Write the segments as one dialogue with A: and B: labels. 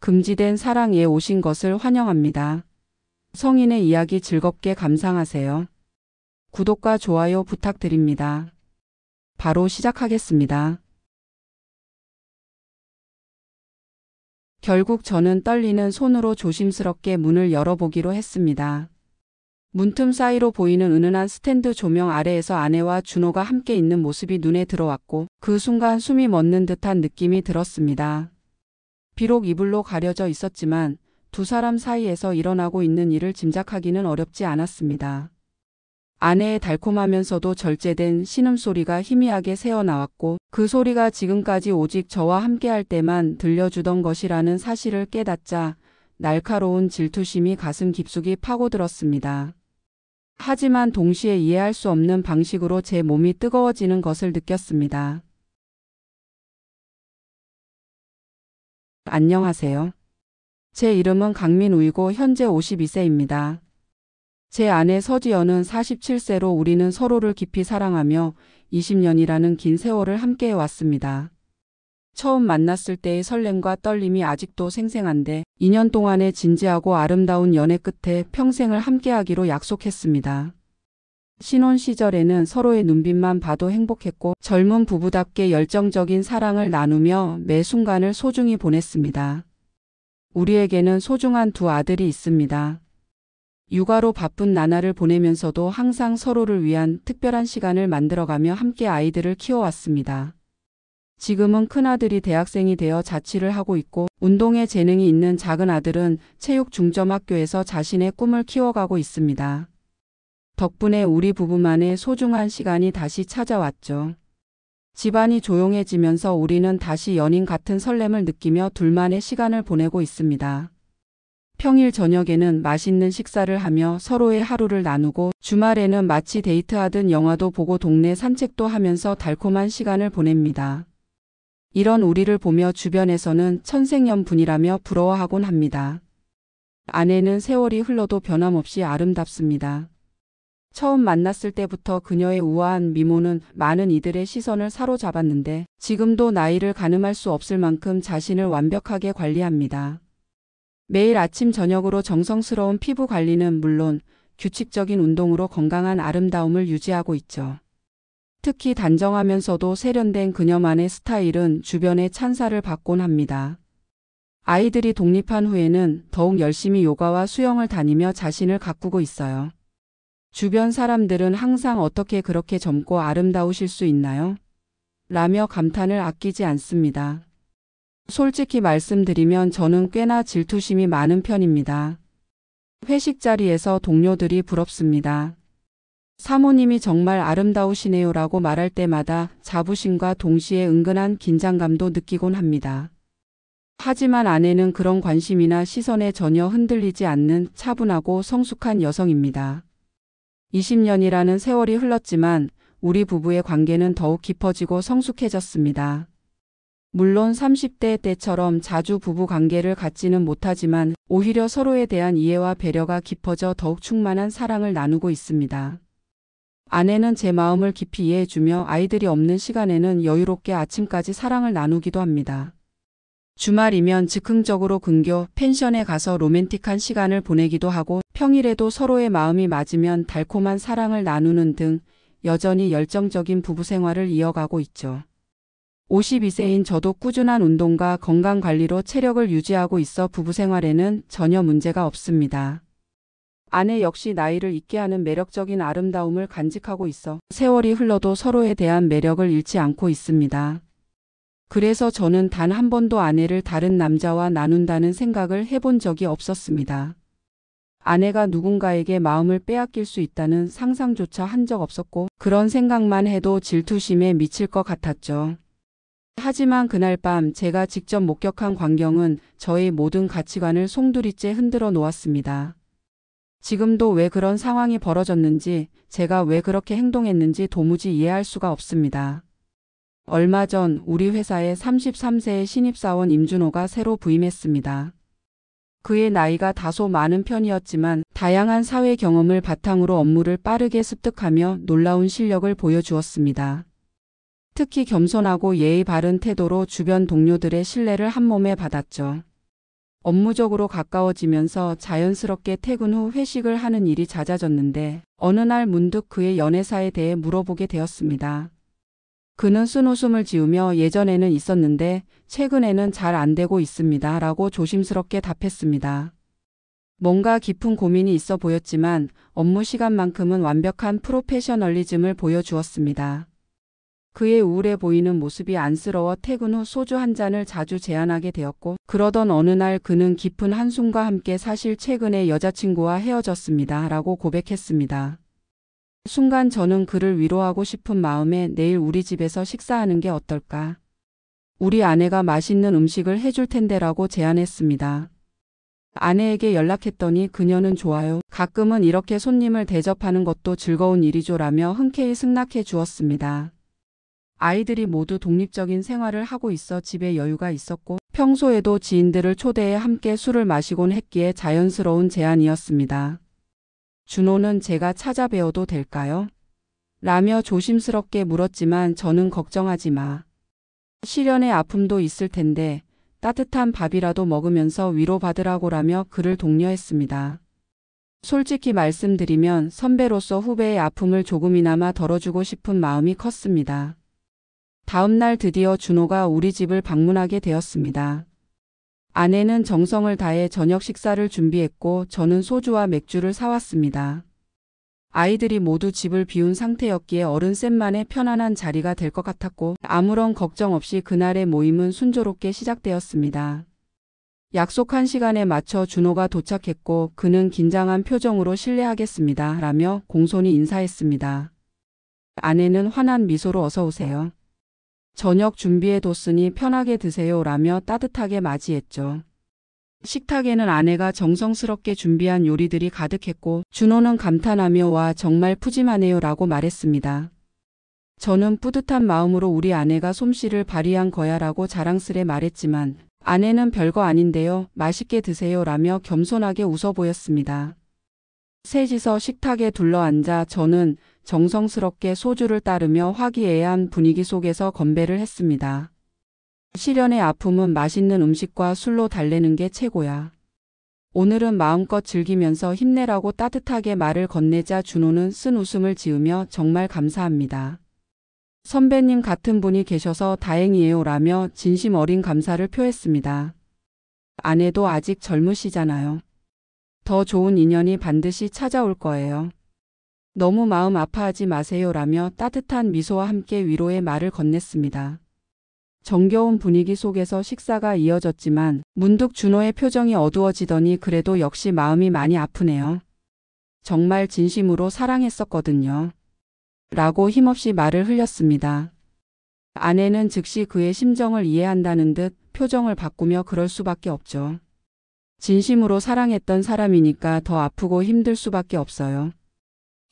A: 금지된 사랑에 오신 것을 환영합니다. 성인의 이야기 즐겁게 감상하세요. 구독과 좋아요 부탁드립니다. 바로 시작하겠습니다. 결국 저는 떨리는 손으로 조심스럽게 문을 열어보기로 했습니다. 문틈 사이로 보이는 은은한 스탠드 조명 아래에서 아내와 준호가 함께 있는 모습이 눈에 들어왔고 그 순간 숨이 멎는 듯한 느낌이 들었습니다. 비록 이불로 가려져 있었지만 두 사람 사이에서 일어나고 있는 일을 짐작하기는 어렵지 않았습니다. 아내의 달콤하면서도 절제된 신음소리가 희미하게 새어나왔고 그 소리가 지금까지 오직 저와 함께할 때만 들려주던 것이라는 사실을 깨닫자 날카로운 질투심이 가슴 깊숙이 파고들었습니다. 하지만 동시에 이해할 수 없는 방식으로 제 몸이 뜨거워지는 것을 느꼈습니다. 안녕하세요. 제 이름은 강민우이고 현재 52세입니다. 제 아내 서지연은 47세로 우리는 서로를 깊이 사랑하며 20년이라는 긴 세월을 함께해 왔습니다. 처음 만났을 때의 설렘과 떨림이 아직도 생생한데 2년 동안의 진지하고 아름다운 연애 끝에 평생을 함께하기로 약속했습니다. 신혼 시절에는 서로의 눈빛만 봐도 행복했고 젊은 부부답게 열정적인 사랑을 나누며 매 순간을 소중히 보냈습니다. 우리에게는 소중한 두 아들이 있습니다. 육아로 바쁜 나날을 보내면서도 항상 서로를 위한 특별한 시간을 만들어가며 함께 아이들을 키워왔습니다. 지금은 큰아들이 대학생이 되어 자취를 하고 있고 운동에 재능이 있는 작은 아들은 체육중점학교에서 자신의 꿈을 키워가고 있습니다. 덕분에 우리 부부만의 소중한 시간이 다시 찾아왔죠. 집안이 조용해지면서 우리는 다시 연인 같은 설렘을 느끼며 둘만의 시간을 보내고 있습니다. 평일 저녁에는 맛있는 식사를 하며 서로의 하루를 나누고 주말에는 마치 데이트하듯 영화도 보고 동네 산책도 하면서 달콤한 시간을 보냅니다. 이런 우리를 보며 주변에서는 천생연분이라며 부러워하곤 합니다. 아내는 세월이 흘러도 변함없이 아름답습니다. 처음 만났을 때부터 그녀의 우아한 미모는 많은 이들의 시선을 사로잡았는데 지금도 나이를 가늠할 수 없을 만큼 자신을 완벽하게 관리합니다. 매일 아침 저녁으로 정성스러운 피부 관리는 물론 규칙적인 운동으로 건강한 아름다움을 유지하고 있죠. 특히 단정하면서도 세련된 그녀만의 스타일은 주변의 찬사를 받곤 합니다. 아이들이 독립한 후에는 더욱 열심히 요가와 수영을 다니며 자신을 가꾸고 있어요. 주변 사람들은 항상 어떻게 그렇게 젊고 아름다우실 수 있나요? 라며 감탄을 아끼지 않습니다. 솔직히 말씀드리면 저는 꽤나 질투심이 많은 편입니다. 회식 자리에서 동료들이 부럽습니다. 사모님이 정말 아름다우시네요 라고 말할 때마다 자부심과 동시에 은근한 긴장감도 느끼곤 합니다. 하지만 아내는 그런 관심이나 시선에 전혀 흔들리지 않는 차분하고 성숙한 여성입니다. 20년이라는 세월이 흘렀지만 우리 부부의 관계는 더욱 깊어지고 성숙해졌습니다. 물론 30대 때처럼 자주 부부 관계를 갖지는 못하지만 오히려 서로에 대한 이해와 배려가 깊어져 더욱 충만한 사랑을 나누고 있습니다. 아내는 제 마음을 깊이 이해해주며 아이들이 없는 시간에는 여유롭게 아침까지 사랑을 나누기도 합니다. 주말이면 즉흥적으로 근교 펜션에 가서 로맨틱한 시간을 보내기도 하고 평일에도 서로의 마음이 맞으면 달콤한 사랑을 나누는 등 여전히 열정적인 부부 생활을 이어가고 있죠. 52세인 저도 꾸준한 운동과 건강관리로 체력을 유지하고 있어 부부 생활에는 전혀 문제가 없습니다. 아내 역시 나이를 잊게 하는 매력적인 아름다움을 간직하고 있어 세월이 흘러도 서로에 대한 매력을 잃지 않고 있습니다. 그래서 저는 단 한 번도 아내를 다른 남자와 나눈다는 생각을 해본 적이 없었습니다. 아내가 누군가에게 마음을 빼앗길 수 있다는 상상조차 한 적 없었고 그런 생각만 해도 질투심에 미칠 것 같았죠. 하지만 그날 밤 제가 직접 목격한 광경은 저의 모든 가치관을 송두리째 흔들어 놓았습니다. 지금도 왜 그런 상황이 벌어졌는지, 제가 왜 그렇게 행동했는지 도무지 이해할 수가 없습니다. 얼마 전 우리 회사에 33세의 신입사원 임준호가 새로 부임했습니다. 그의 나이가 다소 많은 편이었지만 다양한 사회 경험을 바탕으로 업무를 빠르게 습득하며 놀라운 실력을 보여주었습니다. 특히 겸손하고 예의 바른 태도로 주변 동료들의 신뢰를 한몸에 받았죠. 업무적으로 가까워지면서 자연스럽게 퇴근 후 회식을 하는 일이 잦아졌는데 어느 날 문득 그의 연애사에 대해 물어보게 되었습니다. 그는 쓴웃음을 지으며 예전에는 있었는데 최근에는 잘 안 되고 있습니다. 라고 조심스럽게 답했습니다. 뭔가 깊은 고민이 있어 보였지만 업무 시간만큼은 완벽한 프로페셔널리즘을 보여주었습니다. 그의 우울해 보이는 모습이 안쓰러워 퇴근 후 소주 한 잔을 자주 제안하게 되었고 그러던 어느 날 그는 깊은 한숨과 함께 사실 최근에 여자친구와 헤어졌습니다. 라고 고백했습니다. 순간 저는 그를 위로하고 싶은 마음에 내일 우리 집에서 식사하는 게 어떨까? 우리 아내가 맛있는 음식을 해줄 텐데라고 제안했습니다. 아내에게 연락했더니 그녀는 좋아요. 가끔은 이렇게 손님을 대접하는 것도 즐거운 일이죠라며 흔쾌히 승낙해 주었습니다. 아이들이 모두 독립적인 생활을 하고 있어 집에 여유가 있었고 평소에도 지인들을 초대해 함께 술을 마시곤 했기에 자연스러운 제안이었습니다. 준호는 제가 찾아뵈어도 될까요? 라며 조심스럽게 물었지만 저는 걱정하지 마. 시련의 아픔도 있을 텐데 따뜻한 밥이라도 먹으면서 위로받으라고라며 그를 독려했습니다. 솔직히 말씀드리면 선배로서 후배의 아픔을 조금이나마 덜어주고 싶은 마음이 컸습니다. 다음 날 드디어 준호가 우리 집을 방문하게 되었습니다. 아내는 정성을 다해 저녁 식사를 준비했고 저는 소주와 맥주를 사왔습니다. 아이들이 모두 집을 비운 상태였기에 어른셋만의 편안한 자리가 될 것 같았고 아무런 걱정 없이 그날의 모임은 순조롭게 시작되었습니다. 약속한 시간에 맞춰 준호가 도착했고 그는 긴장한 표정으로 실례하겠습니다. 라며 공손히 인사했습니다. 아내는 환한 미소로 어서 오세요. 저녁 준비해뒀으니 편하게 드세요. 라며 따뜻하게 맞이했죠. 식탁에는 아내가 정성스럽게 준비한 요리들이 가득했고 준호는 감탄하며 와 정말 푸짐하네요 라고 말했습니다. 저는 뿌듯한 마음으로 우리 아내가 솜씨를 발휘한 거야 라고 자랑스레 말했지만 아내는 별거 아닌데요. 맛있게 드세요 라며 겸손하게 웃어 보였습니다. 셋이서 식탁에 둘러앉아 저는 정성스럽게 소주를 따르며 화기애애한 분위기 속에서 건배를 했습니다. 시련의 아픔은 맛있는 음식과 술로 달래는 게 최고야. 오늘은 마음껏 즐기면서 힘내라고 따뜻하게 말을 건네자 준호는 쓴 웃음을 지으며 정말 감사합니다. 선배님 같은 분이 계셔서 다행이에요 라며 진심 어린 감사를 표했습니다. 아내도 아직 젊으시잖아요. 더 좋은 인연이 반드시 찾아올 거예요. 너무 마음 아파하지 마세요 라며 따뜻한 미소와 함께 위로의 말을 건넸습니다. 정겨운 분위기 속에서 식사가 이어졌지만 문득 준호의 표정이 어두워지더니 그래도 역시 마음이 많이 아프네요. 정말 진심으로 사랑했었거든요. 라고 힘없이 말을 흘렸습니다. 아내는 즉시 그의 심정을 이해한다는 듯 표정을 바꾸며 그럴 수밖에 없죠. 진심으로 사랑했던 사람이니까 더 아프고 힘들 수밖에 없어요.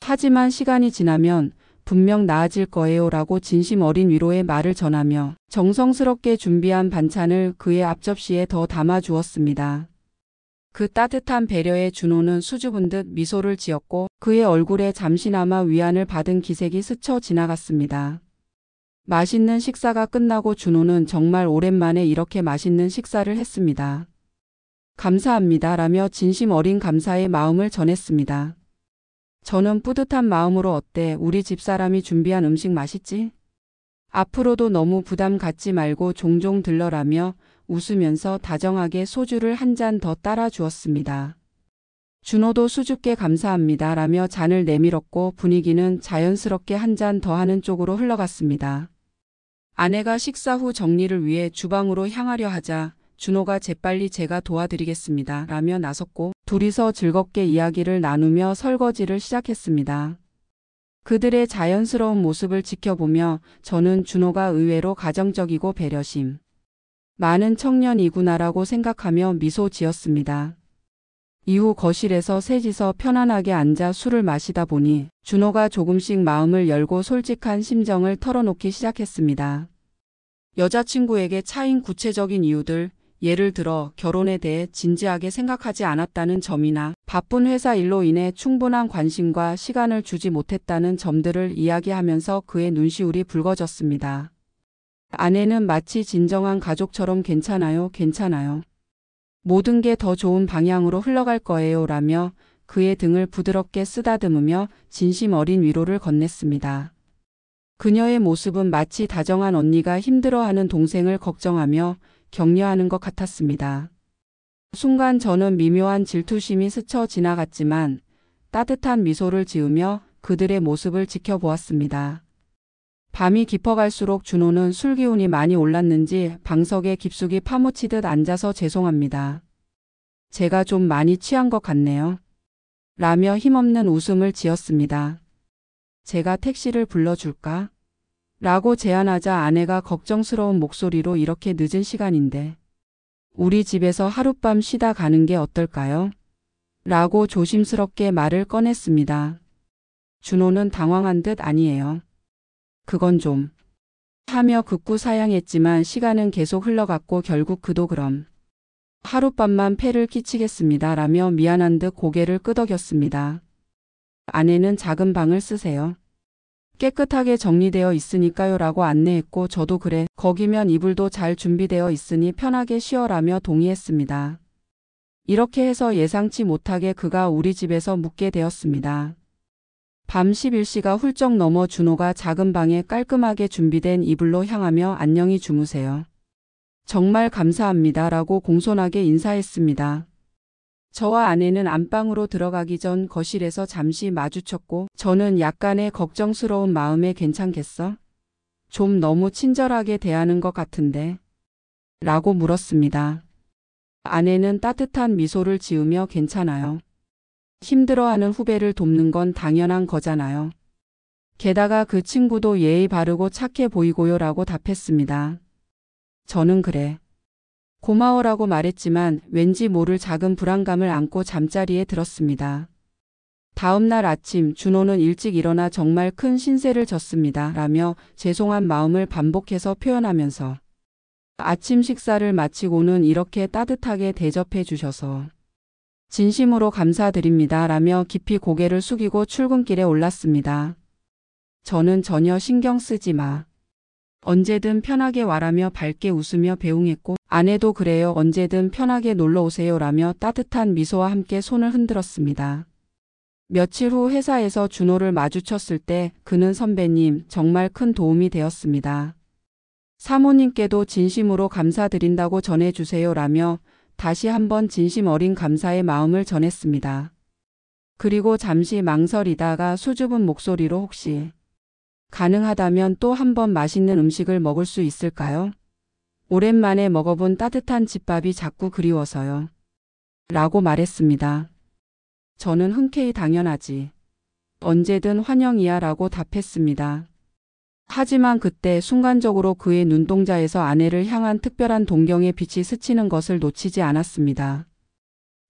A: 하지만 시간이 지나면 분명 나아질 거예요 라고 진심 어린 위로의 말을 전하며 정성스럽게 준비한 반찬을 그의 앞접시에 더 담아 주었습니다. 그 따뜻한 배려에 준호는 수줍은 듯 미소를 지었고 그의 얼굴에 잠시나마 위안을 받은 기색이 스쳐 지나갔습니다. 맛있는 식사가 끝나고 준호는 정말 오랜만에 이렇게 맛있는 식사를 했습니다. 감사합니다 라며 진심 어린 감사의 마음을 전했습니다. 저는 뿌듯한 마음으로 어때? 우리 집사람이 준비한 음식 맛있지? 앞으로도 너무 부담 갖지 말고 종종 들러라며 웃으면서 다정하게 소주를 한 잔 더 따라 주었습니다. 준호도 수줍게 감사합니다 라며 잔을 내밀었고 분위기는 자연스럽게 한 잔 더 하는 쪽으로 흘러갔습니다. 아내가 식사 후 정리를 위해 주방으로 향하려 하자 준호가 재빨리 제가 도와드리겠습니다 라며 나섰고 둘이서 즐겁게 이야기를 나누며 설거지를 시작했습니다. 그들의 자연스러운 모습을 지켜보며 저는 준호가 의외로 가정적이고 배려심 많은 청년이구나라고 생각하며 미소 지었습니다. 이후 거실에서 셋이서 편안하게 앉아 술을 마시다 보니 준호가 조금씩 마음을 열고 솔직한 심정을 털어놓기 시작했습니다. 여자친구에게 차인 구체적인 이유들, 예를 들어 결혼에 대해 진지하게 생각하지 않았다는 점이나 바쁜 회사 일로 인해 충분한 관심과 시간을 주지 못했다는 점들을 이야기하면서 그의 눈시울이 붉어졌습니다. 아내는 마치 진정한 가족처럼 괜찮아요, 괜찮아요. 모든 게 더 좋은 방향으로 흘러갈 거예요 라며 그의 등을 부드럽게 쓰다듬으며 진심 어린 위로를 건넸습니다. 그녀의 모습은 마치 다정한 언니가 힘들어하는 동생을 걱정하며 격려하는 것 같았습니다. 순간 저는 미묘한 질투심이 스쳐 지나갔지만 따뜻한 미소를 지으며 그들의 모습을 지켜보았습니다. 밤이 깊어갈수록 준호는 술 기운이 많이 올랐는지 방석에 깊숙이 파묻히듯 앉아서 죄송합니다. 제가 좀 많이 취한 것 같네요. 라며 힘없는 웃음을 지었습니다. 제가 택시를 불러줄까? 라고 제안하자 아내가 걱정스러운 목소리로 이렇게 늦은 시간인데 우리 집에서 하룻밤 쉬다 가는 게 어떨까요? 라고 조심스럽게 말을 꺼냈습니다. 준호는 당황한 듯 아니에요. 그건 좀 하며 극구 사양했지만 시간은 계속 흘러갔고 결국 그도 그럼 하룻밤만 폐를 끼치겠습니다 라며 미안한 듯 고개를 끄덕였습니다. 아내는 작은 방을 쓰세요. 깨끗하게 정리되어 있으니까요 라고 안내했고 저도 그래 거기면 이불도 잘 준비되어 있으니 편하게 쉬어라며 동의했습니다. 이렇게 해서 예상치 못하게 그가 우리 집에서 묵게 되었습니다. 밤 11시가 훌쩍 넘어 준호가 작은 방에 깔끔하게 준비된 이불로 향하며 안녕히 주무세요. 정말 감사합니다 라고 공손하게 인사했습니다. 저와 아내는 안방으로 들어가기 전 거실에서 잠시 마주쳤고 저는 약간의 걱정스러운 마음에 괜찮겠어? 좀 너무 친절하게 대하는 것 같은데? 라고 물었습니다. 아내는 따뜻한 미소를 지으며 괜찮아요. 힘들어하는 후배를 돕는 건 당연한 거잖아요. 게다가 그 친구도 예의 바르고 착해 보이고요 라고 답했습니다. 저는 그래. 고마워라고 말했지만 왠지 모를 작은 불안감을 안고 잠자리에 들었습니다. 다음 날 아침 준호는 일찍 일어나 정말 큰 신세를 졌습니다. 라며 죄송한 마음을 반복해서 표현하면서 아침 식사를 마치고는 이렇게 따뜻하게 대접해 주셔서 진심으로 감사드립니다. 라며 깊이 고개를 숙이고 출근길에 올랐습니다. 저는 전혀 신경 쓰지 마. 언제든 편하게 와라며 밝게 웃으며 배웅했고 아내도 그래요. 언제든 편하게 놀러 오세요. 라며 따뜻한 미소와 함께 손을 흔들었습니다. 며칠 후 회사에서 준호를 마주쳤을 때 그는 선배님 정말 큰 도움이 되었습니다. 사모님께도 진심으로 감사드린다고 전해주세요. 라며 다시 한번 진심 어린 감사의 마음을 전했습니다. 그리고 잠시 망설이다가 수줍은 목소리로 혹시 가능하다면 또 한 번 맛있는 음식을 먹을 수 있을까요? 오랜만에 먹어본 따뜻한 집밥이 자꾸 그리워서요. 라고 말했습니다. 저는 흔쾌히 당연하지. 언제든 환영이야 라고 답했습니다. 하지만 그때 순간적으로 그의 눈동자에서 아내를 향한 특별한 동경의 빛이 스치는 것을 놓치지 않았습니다.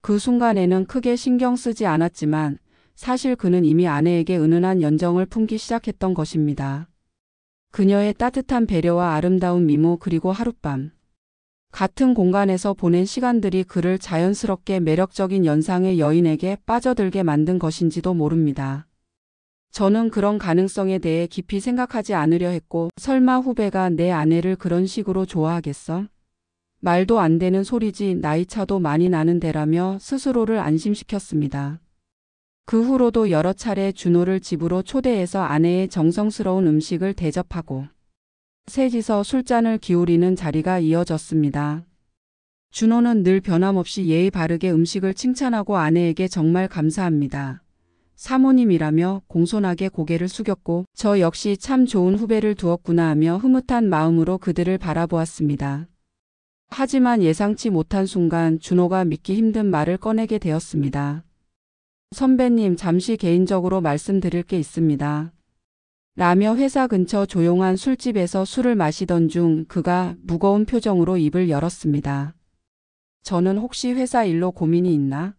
A: 그 순간에는 크게 신경 쓰지 않았지만 사실 그는 이미 아내에게 은은한 연정을 품기 시작했던 것입니다. 그녀의 따뜻한 배려와 아름다운 미모 그리고 하룻밤 같은 공간에서 보낸 시간들이 그를 자연스럽게 매력적인 연상의 여인에게 빠져들게 만든 것인지도 모릅니다. 저는 그런 가능성에 대해 깊이 생각하지 않으려 했고 설마 후배가 내 아내를 그런 식으로 좋아하겠어? 말도 안 되는 소리지 나이 차도 많이 나는데라며 스스로를 안심시켰습니다. 그 후로도 여러 차례 준호를 집으로 초대해서 아내의 정성스러운 음식을 대접하고 셋이서 술잔을 기울이는 자리가 이어졌습니다. 준호는 늘 변함없이 예의 바르게 음식을 칭찬하고 아내에게 정말 감사합니다. 사모님이라며 공손하게 고개를 숙였고 저 역시 참 좋은 후배를 두었구나 하며 흐뭇한 마음으로 그들을 바라보았습니다. 하지만 예상치 못한 순간 준호가 믿기 힘든 말을 꺼내게 되었습니다. 선배님 잠시 개인적으로 말씀드릴 게 있습니다. 라며 회사 근처 조용한 술집에서 술을 마시던 중 그가 무거운 표정으로 입을 열었습니다. 저는 혹시 회사 일로 고민이 있나?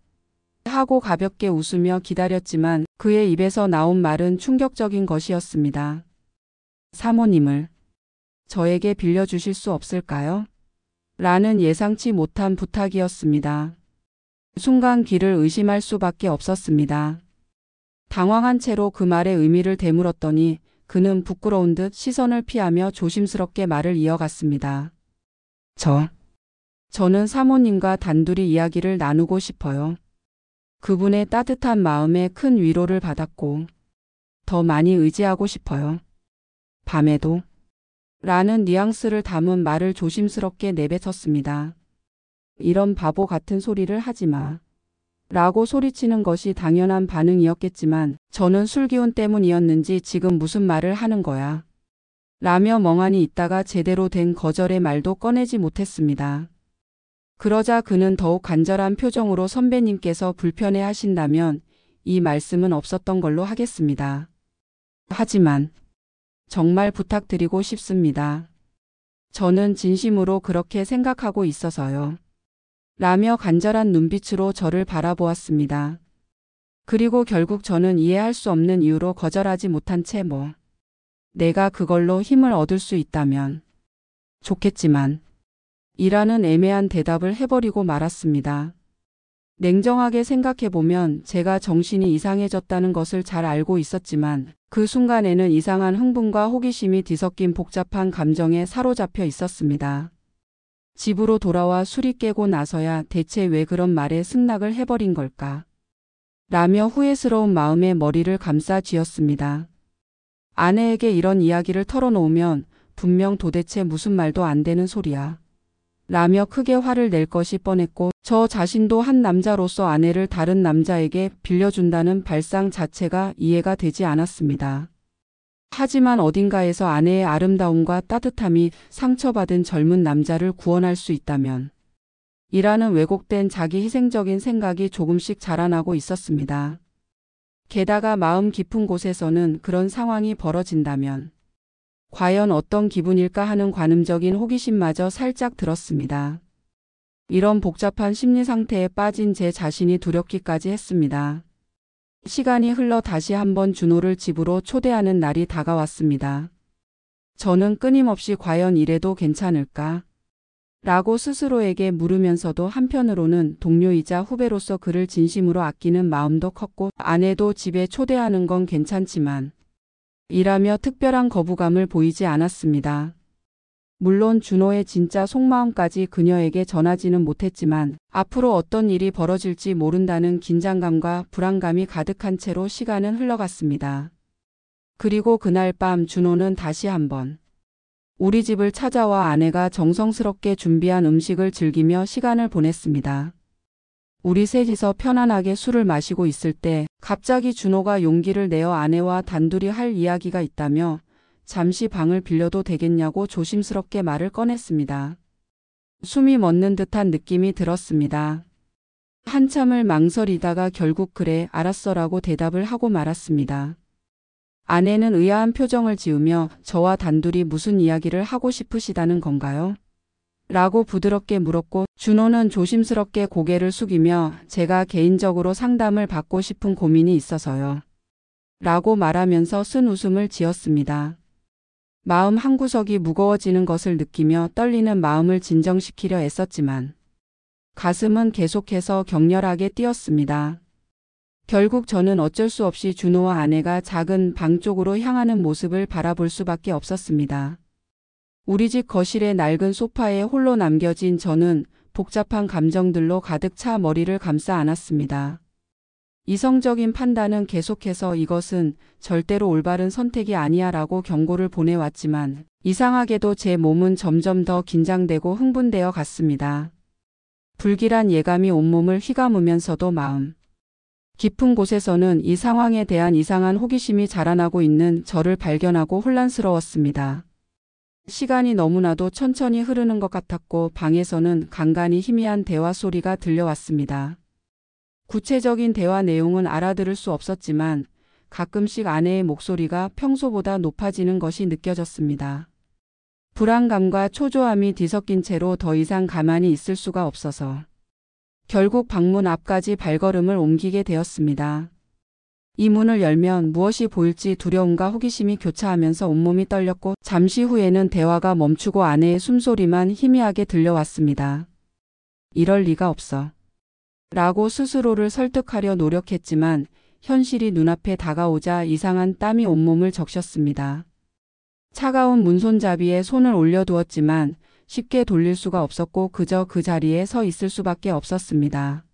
A: 하고 가볍게 웃으며 기다렸지만 그의 입에서 나온 말은 충격적인 것이었습니다. 사모님을 저에게 빌려주실 수 없을까요? 라는 예상치 못한 부탁이었습니다. 순간 귀를 의심할 수밖에 없었습니다. 당황한 채로 그 말의 의미를 되물었더니 그는 부끄러운 듯 시선을 피하며 조심스럽게 말을 이어갔습니다. 저는 사모님과 단둘이 이야기를 나누고 싶어요. 그분의 따뜻한 마음에 큰 위로를 받았고 더 많이 의지하고 싶어요. 밤에도 라는 뉘앙스를 담은 말을 조심스럽게 내뱉었습니다. 이런 바보 같은 소리를 하지 마. 라고 소리치는 것이 당연한 반응이었겠지만 저는 술기운 때문이었는지 지금 무슨 말을 하는 거야. 라며 멍하니 있다가 제대로 된 거절의 말도 꺼내지 못했습니다. 그러자 그는 더욱 간절한 표정으로 선배님께서 불편해 하신다면 이 말씀은 없었던 걸로 하겠습니다. 하지만 정말 부탁드리고 싶습니다. 저는 진심으로 그렇게 생각하고 있어서요. 라며 간절한 눈빛으로 저를 바라보았습니다. 그리고 결국 저는 이해할 수 없는 이유로 거절하지 못한 채 내가 그걸로 힘을 얻을 수 있다면 좋겠지만 이라는 애매한 대답을 해버리고 말았습니다. 냉정하게 생각해보면 제가 정신이 이상해졌다는 것을 잘 알고 있었지만 그 순간에는 이상한 흥분과 호기심이 뒤섞인 복잡한 감정에 사로잡혀 있었습니다. 집으로 돌아와 술이 깨고 나서야 대체 왜 그런 말에 승낙을 해버린 걸까? 라며 후회스러운 마음에 머리를 감싸 쥐었습니다. 아내에게 이런 이야기를 털어놓으면 분명 도대체 무슨 말도 안 되는 소리야. 라며 크게 화를 낼 것이 뻔했고 저 자신도 한 남자로서 아내를 다른 남자에게 빌려준다는 발상 자체가 이해가 되지 않았습니다. 하지만 어딘가에서 아내의 아름다움과 따뜻함이 상처받은 젊은 남자를 구원할 수 있다면 이라는 왜곡된 자기 희생적인 생각이 조금씩 자라나고 있었습니다. 게다가 마음 깊은 곳에서는 그런 상황이 벌어진다면 과연 어떤 기분일까 하는 관음적인 호기심마저 살짝 들었습니다. 이런 복잡한 심리 상태에 빠진 제 자신이 두렵기까지 했습니다. 시간이 흘러 다시 한번 준호를 집으로 초대하는 날이 다가왔습니다. 저는 끊임없이 과연 이래도 괜찮을까? 라고 스스로에게 물으면서도 한편으로는 동료이자 후배로서 그를 진심으로 아끼는 마음도 컸고 아내도 집에 초대하는 건 괜찮지만 이라며 특별한 거부감을 보이지 않았습니다. 물론 준호의 진짜 속마음까지 그녀에게 전하지는 못했지만 앞으로 어떤 일이 벌어질지 모른다는 긴장감과 불안감이 가득한 채로 시간은 흘러갔습니다. 그리고 그날 밤 준호는 다시 한번 우리 집을 찾아와 아내가 정성스럽게 준비한 음식을 즐기며 시간을 보냈습니다. 우리 셋이서 편안하게 술을 마시고 있을 때 갑자기 준호가 용기를 내어 아내와 단둘이 할 이야기가 있다며 잠시 방을 빌려도 되겠냐고 조심스럽게 말을 꺼냈습니다. 숨이 멎는 듯한 느낌이 들었습니다. 한참을 망설이다가 결국 그래 알았어라고 대답을 하고 말았습니다. 아내는 의아한 표정을 지으며 저와 단둘이 무슨 이야기를 하고 싶으시다는 건가요? 라고 부드럽게 물었고 준호는 조심스럽게 고개를 숙이며 제가 개인적으로 상담을 받고 싶은 고민이 있어서요. 라고 말하면서 쓴 웃음을 지었습니다. 마음 한구석이 무거워지는 것을 느끼며 떨리는 마음을 진정시키려 애썼지만 가슴은 계속해서 격렬하게 뛰었습니다. 결국 저는 어쩔 수 없이 준호와 아내가 작은 방 쪽으로 향하는 모습을 바라볼 수밖에 없었습니다. 우리 집 거실의 낡은 소파에 홀로 남겨진 저는 복잡한 감정들로 가득 차 머리를 감싸 안았습니다. 이성적인 판단은 계속해서 이것은 절대로 올바른 선택이 아니야 라고 경고를 보내왔지만 이상하게도 제 몸은 점점 더 긴장되고 흥분되어 갔습니다. 불길한 예감이 온몸을 휘감으면서도 마음 깊은 곳에서는 이 상황에 대한 이상한 호기심이 자라나고 있는 저를 발견하고 혼란스러웠습니다. 시간이 너무나도 천천히 흐르는 것 같았고 방에서는 간간이 희미한 대화 소리가 들려왔습니다. 구체적인 대화 내용은 알아들을 수 없었지만 가끔씩 아내의 목소리가 평소보다 높아지는 것이 느껴졌습니다. 불안감과 초조함이 뒤섞인 채로 더 이상 가만히 있을 수가 없어서 결국 방문 앞까지 발걸음을 옮기게 되었습니다. 이 문을 열면 무엇이 보일지 두려움과 호기심이 교차하면서 온몸이 떨렸고 잠시 후에는 대화가 멈추고 아내의 숨소리만 희미하게 들려왔습니다. 이럴 리가 없어. 라고 스스로를 설득하려 노력했지만 현실이 눈앞에 다가오자 이상한 땀이 온몸을 적셨습니다. 차가운 문손잡이에 손을 올려두었지만 쉽게 돌릴 수가 없었고 그저 그 자리에 서 있을 수밖에 없었습니다.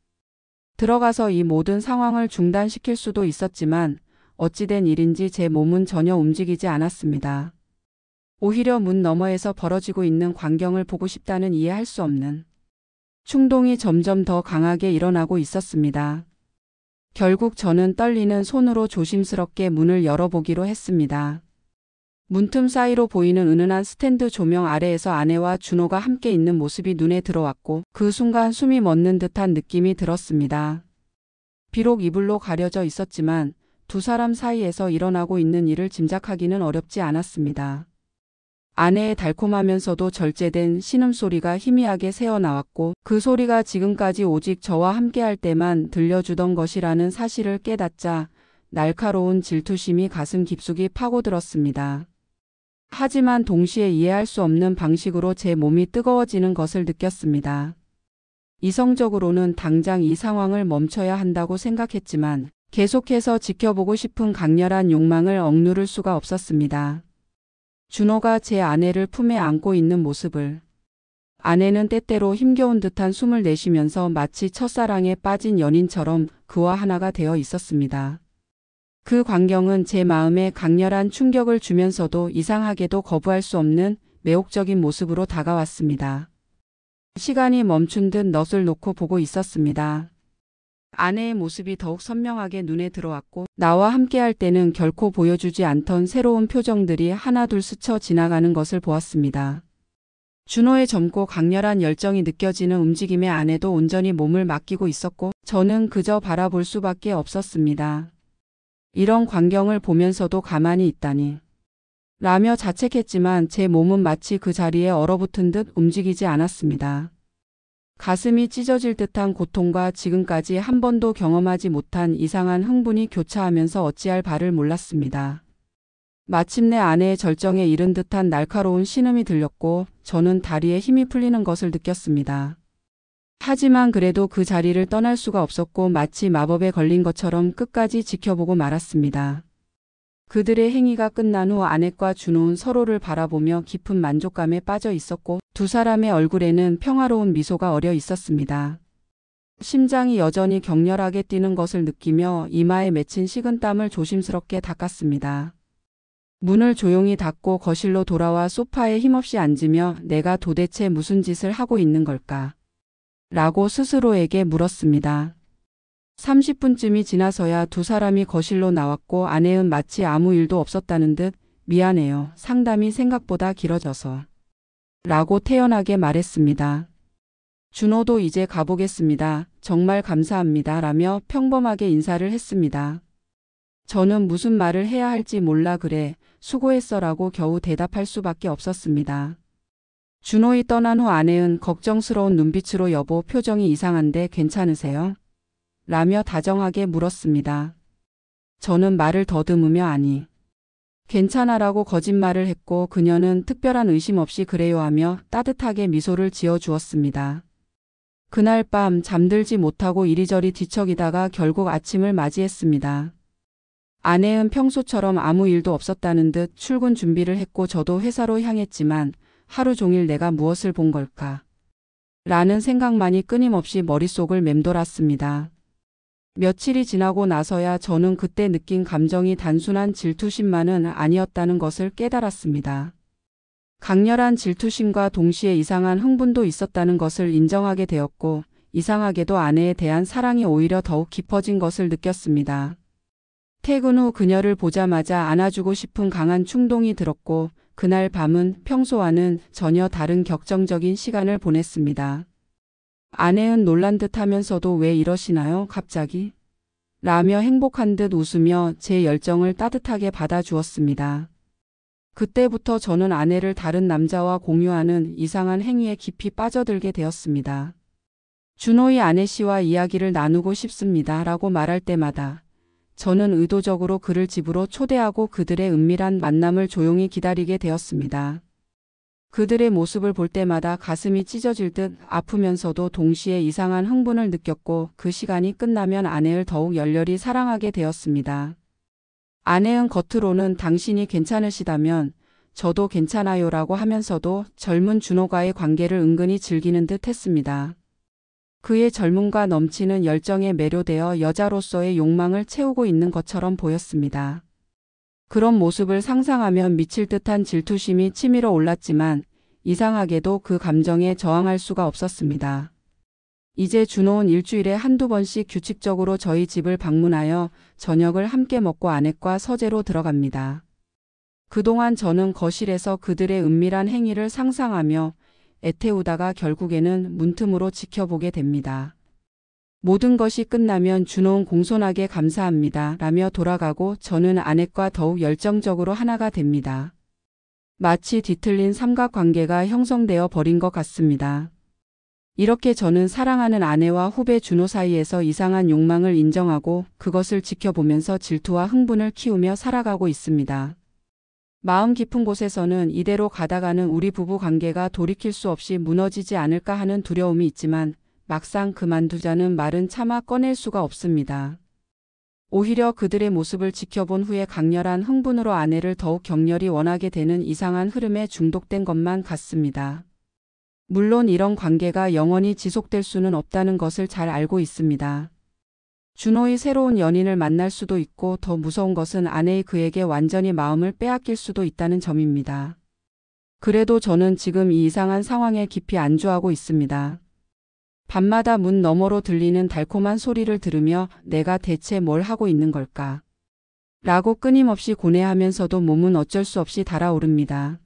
A: 들어가서 이 모든 상황을 중단시킬 수도 있었지만 어찌된 일인지 제 몸은 전혀 움직이지 않았습니다. 오히려 문 너머에서 벌어지고 있는 광경을 보고 싶다는 이해할 수 없는 충동이 점점 더 강하게 일어나고 있었습니다. 결국 저는 떨리는 손으로 조심스럽게 문을 열어보기로 했습니다. 문틈 사이로 보이는 은은한 스탠드 조명 아래에서 아내와 준호가 함께 있는 모습이 눈에 들어왔고 그 순간 숨이 멎는 듯한 느낌이 들었습니다. 비록 이불로 가려져 있었지만 두 사람 사이에서 일어나고 있는 일을 짐작하기는 어렵지 않았습니다. 아내의 달콤하면서도 절제된 신음소리가 희미하게 새어나왔고 그 소리가 지금까지 오직 저와 함께할 때만 들려주던 것이라는 사실을 깨닫자 날카로운 질투심이 가슴 깊숙이 파고들었습니다. 하지만 동시에 이해할 수 없는 방식으로 제 몸이 뜨거워지는 것을 느꼈습니다. 이성적으로는 당장 이 상황을 멈춰야 한다고 생각했지만 계속해서 지켜보고 싶은 강렬한 욕망을 억누를 수가 없었습니다. 준호가 제 아내를 품에 안고 있는 모습을 아내는 때때로 힘겨운 듯한 숨을 내쉬면서 마치 첫사랑에 빠진 연인처럼 그와 하나가 되어 있었습니다. 그 광경은 제 마음에 강렬한 충격을 주면서도 이상하게도 거부할 수 없는 매혹적인 모습으로 다가왔습니다. 시간이 멈춘 듯 넛을 놓고 보고 있었습니다. 아내의 모습이 더욱 선명하게 눈에 들어왔고 나와 함께할 때는 결코 보여주지 않던 새로운 표정들이 하나둘 스쳐 지나가는 것을 보았습니다. 준호의 젊고 강렬한 열정이 느껴지는 움직임에 아내도 온전히 몸을 맡기고 있었고 저는 그저 바라볼 수밖에 없었습니다. 이런 광경을 보면서도 가만히 있다니 라며 자책했지만 제 몸은 마치 그 자리에 얼어붙은 듯 움직이지 않았습니다. 가슴이 찢어질 듯한 고통과 지금까지 한 번도 경험하지 못한 이상한 흥분이 교차하면서 어찌할 바를 몰랐습니다. 마침내 아내의 절정에 이른 듯한 날카로운 신음이 들렸고 저는 다리에 힘이 풀리는 것을 느꼈습니다. 하지만 그래도 그 자리를 떠날 수가 없었고 마치 마법에 걸린 것처럼 끝까지 지켜보고 말았습니다. 그들의 행위가 끝난 후 아내과 준호는 서로를 바라보며 깊은 만족감에 빠져 있었고 두 사람의 얼굴에는 평화로운 미소가 어려 있었습니다. 심장이 여전히 격렬하게 뛰는 것을 느끼며 이마에 맺힌 식은땀을 조심스럽게 닦았습니다. 문을 조용히 닫고 거실로 돌아와 소파에 힘없이 앉으며 내가 도대체 무슨 짓을 하고 있는 걸까? 라고 스스로에게 물었습니다. 30분쯤이 지나서야 두 사람이 거실로 나왔고 아내는 마치 아무 일도 없었다는 듯 미안해요. 상담이 생각보다 길어져서. 라고 태연하게 말했습니다. 준호도 이제 가보겠습니다. 정말 감사합니다. 라며 평범하게 인사를 했습니다. 저는 무슨 말을 해야 할지 몰라 그래 수고했어 라고 겨우 대답할 수밖에 없었습니다. 준호이 떠난 후 아내는 걱정스러운 눈빛으로 여보 표정이 이상한데 괜찮으세요? 라며 다정하게 물었습니다. 저는 말을 더듬으며 아니. 괜찮아라고 거짓말을 했고 그녀는 특별한 의심 없이 그래요 하며 따뜻하게 미소를 지어주었습니다. 그날 밤 잠들지 못하고 이리저리 뒤척이다가 결국 아침을 맞이했습니다. 아내는 평소처럼 아무 일도 없었다는 듯 출근 준비를 했고 저도 회사로 향했지만 하루 종일 내가 무엇을 본 걸까? 라는 생각만이 끊임없이 머릿속을 맴돌았습니다. 며칠이 지나고 나서야 저는 그때 느낀 감정이 단순한 질투심만은 아니었다는 것을 깨달았습니다. 강렬한 질투심과 동시에 이상한 흥분도 있었다는 것을 인정하게 되었고 이상하게도 아내에 대한 사랑이 오히려 더욱 깊어진 것을 느꼈습니다. 퇴근 후 그녀를 보자마자 안아주고 싶은 강한 충동이 들었고 그날 밤은 평소와는 전혀 다른 격정적인 시간을 보냈습니다. 아내는 놀란 듯 하면서도 왜 이러시나요? 갑자기? 라며 행복한 듯 웃으며 제 열정을 따뜻하게 받아주었습니다. 그때부터 저는 아내를 다른 남자와 공유하는 이상한 행위에 깊이 빠져들게 되었습니다. 준호의 아내 씨와 이야기를 나누고 싶습니다. 라고 말할 때마다 저는 의도적으로 그를 집으로 초대하고 그들의 은밀한 만남을 조용히 기다리게 되었습니다. 그들의 모습을 볼 때마다 가슴이 찢어질 듯 아프면서도 동시에 이상한 흥분을 느꼈고 그 시간이 끝나면 아내를 더욱 열렬히 사랑하게 되었습니다. 아내는 겉으로는 당신이 괜찮으시다면 저도 괜찮아요라고 하면서도 젊은 준호과의 관계를 은근히 즐기는 듯 했습니다. 그의 젊음과 넘치는 열정에 매료되어 여자로서의 욕망을 채우고 있는 것처럼 보였습니다. 그런 모습을 상상하면 미칠 듯한 질투심이 치밀어 올랐지만 이상하게도 그 감정에 저항할 수가 없었습니다. 이제 준호는 일주일에 한두 번씩 규칙적으로 저희 집을 방문하여 저녁을 함께 먹고 아내과 서재로 들어갑니다. 그동안 저는 거실에서 그들의 은밀한 행위를 상상하며 애태우다가 결국에는 문틈으로 지켜보게 됩니다. 모든 것이 끝나면 준호는 공손하게 감사합니다 라며 돌아가고 저는 아내과 더욱 열정적으로 하나가 됩니다. 마치 뒤틀린 삼각관계가 형성되어 버린 것 같습니다. 이렇게 저는 사랑하는 아내와 후배 준호 사이에서 이상한 욕망을 인정하고 그것을 지켜보면서 질투와 흥분을 키우며 살아가고 있습니다. 마음 깊은 곳에서는 이대로 가다가는 우리 부부 관계가 돌이킬 수 없이 무너지지 않을까 하는 두려움이 있지만 막상 그만두자는 말은 차마 꺼낼 수가 없습니다. 오히려 그들의 모습을 지켜본 후에 강렬한 흥분으로 아내를 더욱 격렬히 원하게 되는 이상한 흐름에 중독된 것만 같습니다. 물론 이런 관계가 영원히 지속될 수는 없다는 것을 잘 알고 있습니다. 준호의 새로운 연인을 만날 수도 있고 더 무서운 것은 아내의 그에게 완전히 마음을 빼앗길 수도 있다는 점입니다. 그래도 저는 지금 이 이상한 상황에 깊이 안주하고 있습니다. 밤마다 문 너머로 들리는 달콤한 소리를 들으며 내가 대체 뭘 하고 있는 걸까? 라고 끊임없이 고뇌하면서도 몸은 어쩔 수 없이 달아오릅니다.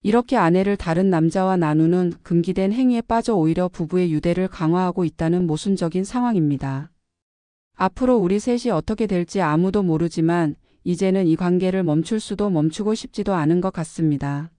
A: 이렇게 아내를 다른 남자와 나누는 금기된 행위에 빠져 오히려 부부의 유대를 강화하고 있다는 모순적인 상황입니다. 앞으로 우리 셋이 어떻게 될지 아무도 모르지만 이제는 이 관계를 멈출 수도 멈추고 싶지도 않은 것 같습니다.